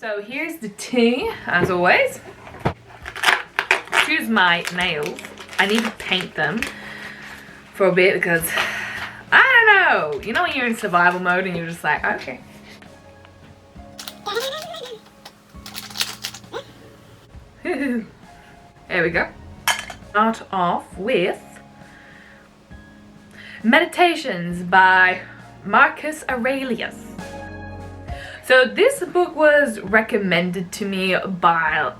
So here's the tea, as always. Choose my nails. I need to paint them for a bit because I don't know. You know when you're in survival mode and you're just like, okay. There we go. Start off with Meditations by Marcus Aurelius. So this book was recommended to me by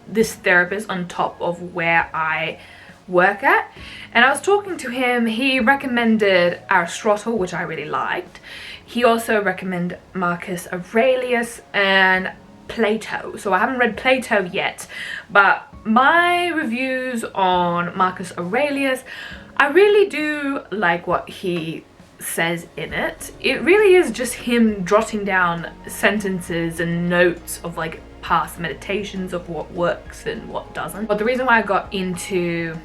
this therapist on top of where I work at, and I was talking to him. He recommended Aristotle, which I really liked. He also recommended Marcus Aurelius and Plato. So I haven't read Plato yet, but my reviews on Marcus Aurelius, I really do like what he says in it. It really is just him jotting down sentences and notes of like past meditations of what works and what doesn't. But the reason why I got into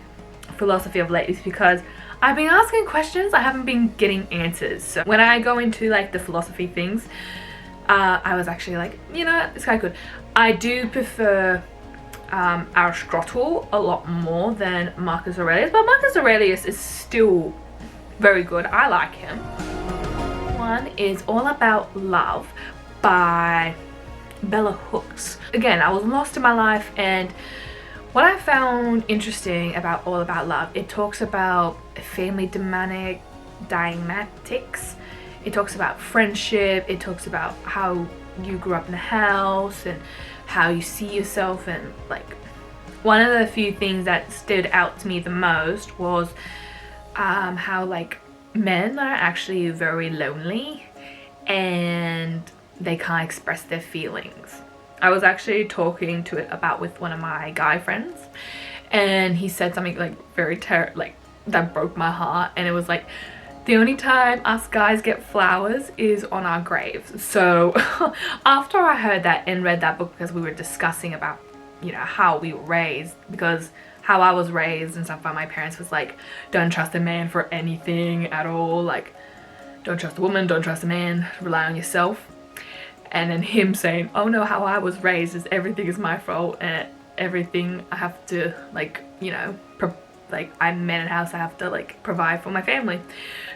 philosophy of late is because I've been asking questions, I haven't been getting answers. So when I go into like the philosophy things, I was actually like, you know, it's kind of good. I do prefer Aristotle a lot more than Marcus Aurelius, but Marcus Aurelius is still very good. I like him. One is All About Love by Bella Hooks. Again, I was lost in my life, and what I found interesting about All About Love, it talks about family dynamics, it talks about friendship, it talks about how you grew up in a house and how you see yourself, and like one of the few things that stood out to me the most was how like men are actually very lonely and they can't express their feelings. I was actually talking to it about with one of my guy friends, and he said something like very like that broke my heart, and it was like, the only time us guys get flowers is on our graves. So after I heard that and read that book, because we were discussing about, you know, how we were raised, because how I was raised and stuff by my parents was like, don't trust a man for anything at all, like don't trust a woman, don't trust a man, rely on yourself. And then him saying, oh no, how I was raised is everything is my fault and everything I have to, like, you know, like I'm man in house, I have to like provide for my family.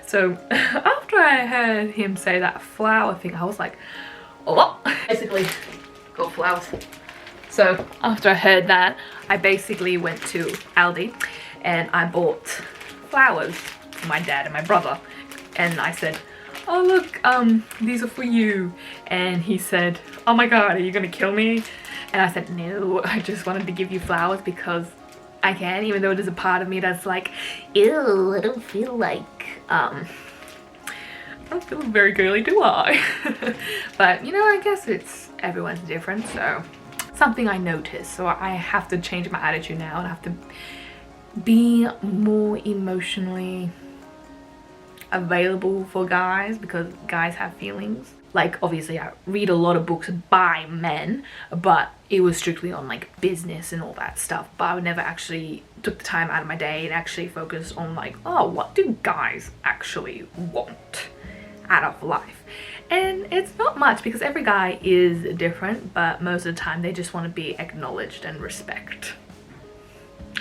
So after I heard him say that flower thing, I was like, oh, basically got flowers. So after I heard that, I basically went to Aldi and I bought flowers for my dad and my brother, and I said, oh look, these are for you. And he said, oh my god, are you gonna kill me? And I said, no, I just wanted to give you flowers because I can, even though there's a part of me that's like, ew, I don't feel like, I don't feel very girly, do I? But you know, I guess it's, everyone's different, so something I noticed. So I have to change my attitude now and I have to be more emotionally available for guys, because guys have feelings. Like obviously I read a lot of books by men, but it was strictly on like business and all that stuff, but I never actually took the time out of my day and actually focused on like, oh, what do guys actually want out of life? And it's not much, because every guy is different, but most of the time they just want to be acknowledged and respect.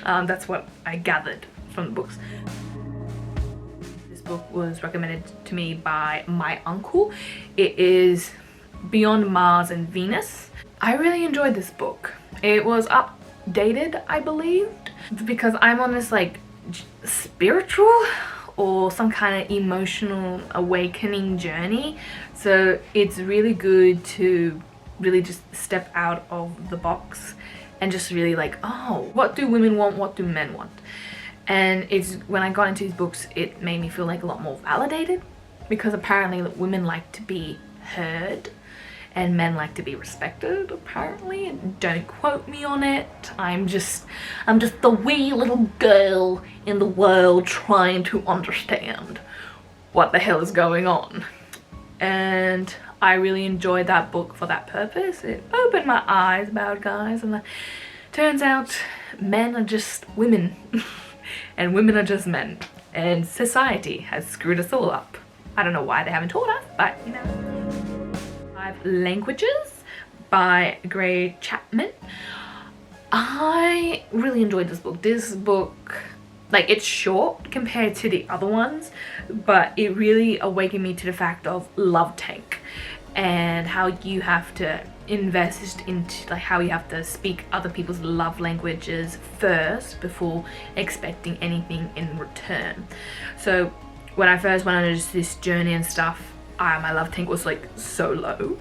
That's what I gathered from the books. Book was recommended to me by my uncle. It is Beyond Mars and Venus. I really enjoyed this book. It was updated, I believe, because I'm on this like spiritual or some kind of emotional awakening journey. So it's really good to really just step out of the box and just really like, oh, what do women want? What do men want? And it's when I got into these books, it made me feel like a lot more validated, because apparently women like to be heard and men like to be respected, apparently. And don't quote me on it. I'm just the wee little girl in the world trying to understand what the hell is going on. And I really enjoyed that book for that purpose. It opened my eyes about guys, and turns out men are just women. And women are just men, and society has screwed us all up. I don't know why they haven't taught us, but you know. 5 Languages by Gray Chapman. I really enjoyed this book. This book, like, it's short compared to the other ones, but it really awakened me to the fact of love tank and how you have to invest into, like, how you have to speak other people's love languages first before expecting anything in return. So when I first went on this journey and stuff, my love tank was like so low,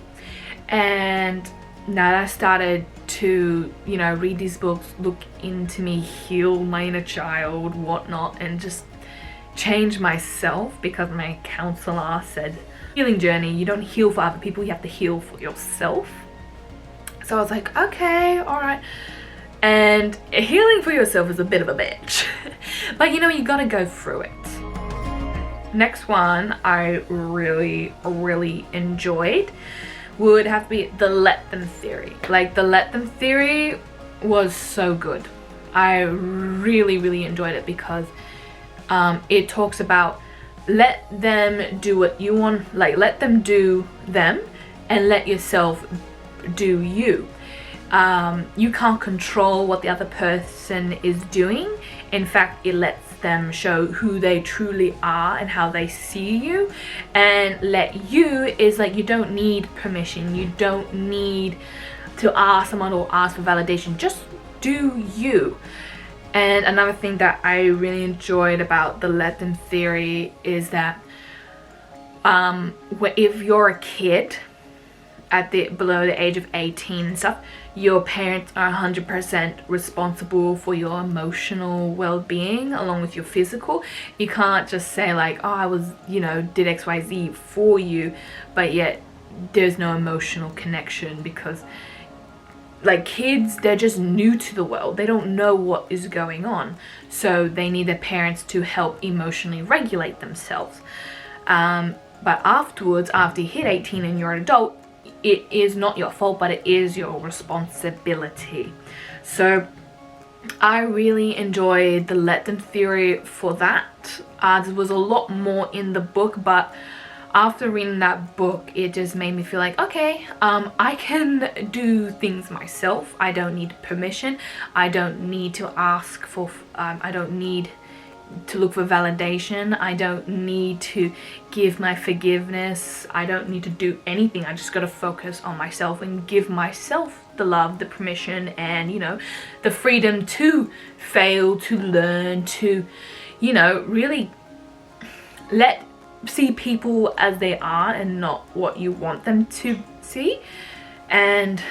and now that I started to, you know, read these books, look into me, heal my inner child, whatnot, and just change myself, because my counselor said, healing journey, you don't heal for other people, you have to heal for yourself. So I was like, okay, all right. And healing for yourself is a bit of a bitch. But you know, you gotta go through it. Next one I really enjoyed would have to be the Let Them theory. Like, the Let Them theory was so good. I really enjoyed it because it talks about let them do what you want, like let them do them and let yourself do you. You can't control what the other person is doing. In fact, it lets them show who they truly are and how they see you. And let you is like, you don't need permission, you don't need to ask someone or ask for validation, just do you. And another thing that I really enjoyed about the Let Them theory is that if you're a kid at below the age of 18 and stuff, your parents are 100% responsible for your emotional well-being along with your physical. You can't just say like, oh, I was, you know, did XYZ for you, but yet there's no emotional connection, because like kids, they're just new to the world, they don't know what is going on, so they need their parents to help emotionally regulate themselves. But afterwards, after you hit 18 and you're an adult, it is not your fault, but it is your responsibility. So I really enjoyed the Let Them theory for that. There was a lot more in the book, but after reading that book, it just made me feel like, okay, I can do things myself. I don't need permission. I don't need to ask for, I don't need to look for validation. I don't need to give my forgiveness. I don't need to do anything. I just got to focus on myself and give myself the love, the permission, and, you know, the freedom to fail, to learn, to, you know, really see people as they are and not what you want them to see. And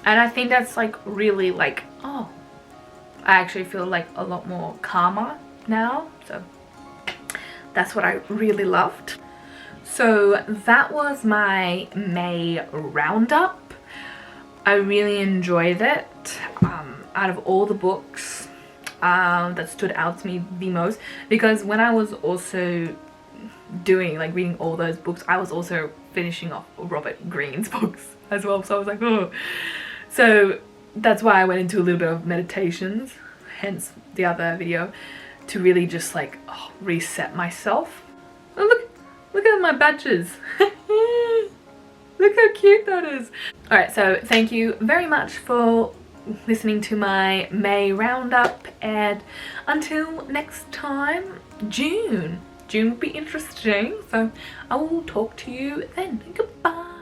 I think that's like really like, oh, I actually feel like a lot more calmer now. So that's what I really loved. So that was my May roundup. I really enjoyed it. Out of all the books that stood out to me the most, because when I was also reading all those books, I was also finishing off Robert Greene's books as well, so I was like, oh. So that's why I went into a little bit of meditations, hence the other video, to really just like reset myself. Oh, look at my badges. Look how cute that is. Alright, so thank you very much for listening to my May roundup, and until next time, June will be interesting, so I will talk to you then. Goodbye.